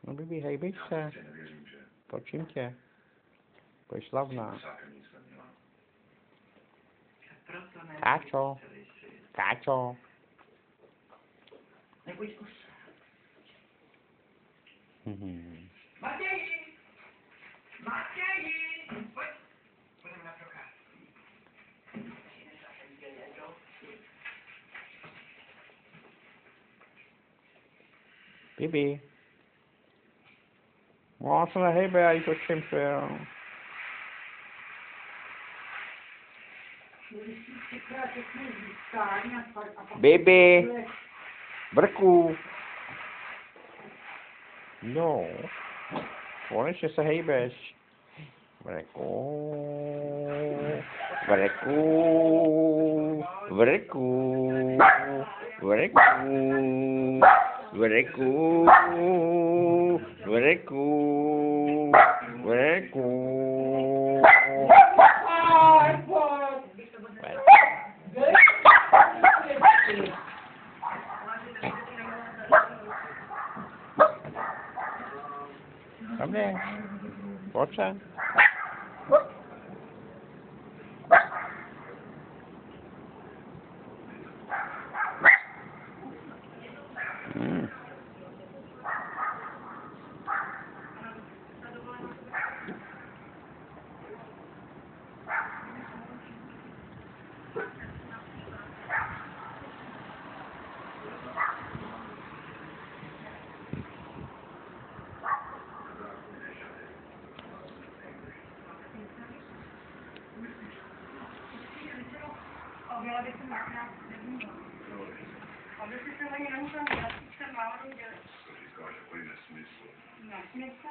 No Bibi, hejbej se. Točím tě. Budeš slavná. Káčo. Káčo. Neboj už. Matěji! Matěji! Pojď. Půjdeme na procházku. Bibi. No, se nehejbe, já jí točím film. Bibi. Brku. No. Konečně se hejbeš. Vrku. Vrku. Vrku. Vrku. Vrku. Vrku. Vrku. Come there. Watch out. Měla bych se nějaká nevnímat. Aby si se ani nemusel dělat, jsem málo dělat. To říkáš jako nesmysl. Nesmysl?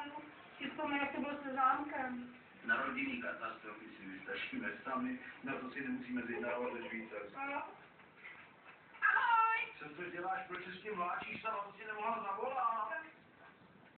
Čisto mi, jak to bylo se zámkem. Na rodinný katastrofy si vystačíme sami, na to si nemusíme zjednávat ze Švýcarska. Ahoj! Co to děláš, proč se s tím vláčíš, sama to si nemohla zavolat?